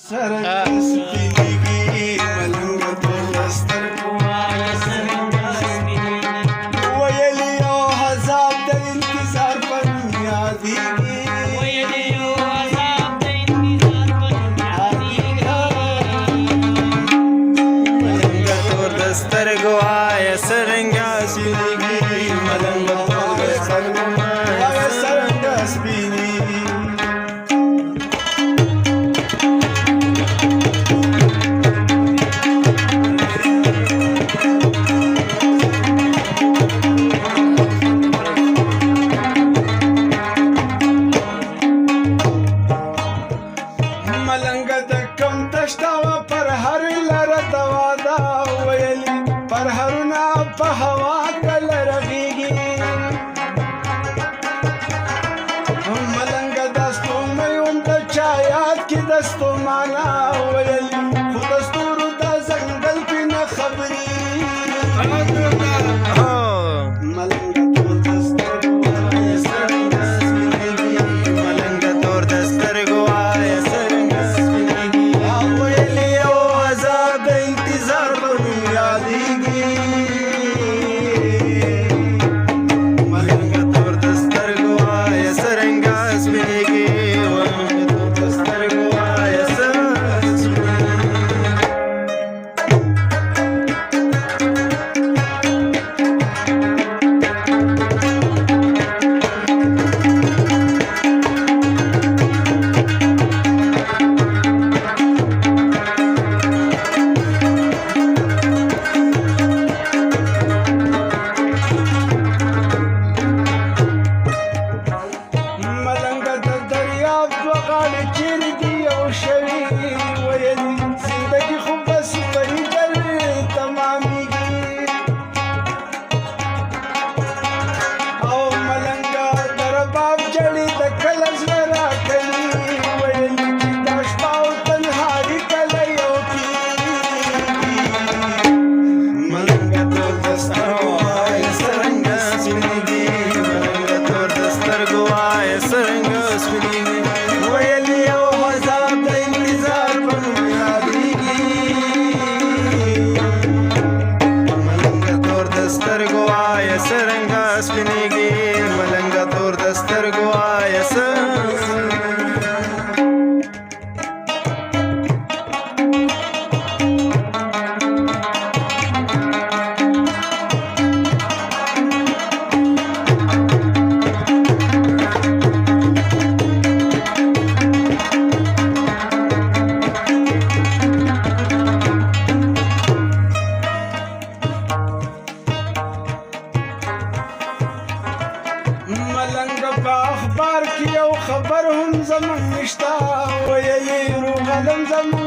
سرنګ سپینېږي ملنګ تور سترګو وایه سرنګ سپینېږي ویلي یو عذاب د انتظار په نوم یادېږي ویلي یو عذاب د انتظار په نوم یادېږي ملنګ تور سترګو وایه سرنګ سپینېږي ملنګ تور سترګو وایه سرنګ سپینېږي ملنګ د کم تشتاوه پر هر لره دوا دا ویلي پر هرونه په هوا کله رغېږي ملنګ د ستومۍ هم د چا یاد کې د ستومانه ویلي خو د ستورو د ځنګل کې نه خبرېږي ملنګ تور د سترګو وایه سرنګ سپینېږي ملنګ تور د سترګو وایه سرنګ سپینېږي ویلي یو عذاب د انتظار په نوم یادېږي ملنګ تور د سترګو وایه سرنګ سپینېږي ملنګ تور د سترګو وایه سرنګ ملنګ د دریاب دوه غاړې چیرې دي یو شوي ویلي زندګي خو بس پرې جلې تمامېږي او ملنګ د رباب جړې د کله زړه راکوي ویلي چې دا شپه او تنهاري کله یو کېږي ملنګ تور د سترګو وایه سرنګ سپینېږي ملنګ تور د سترګو وایه سرنګ سپینېږي ویلي یو عذاب د انتظار په نوم یادېږي ملنګ تور د سترګو وایه سرنګ سپینېږي ملنګ تور د سترګو وایه سرنګ ملنګ په اخبار کې یو خبر هم زموږ نشته ویلي روغ علم زموږ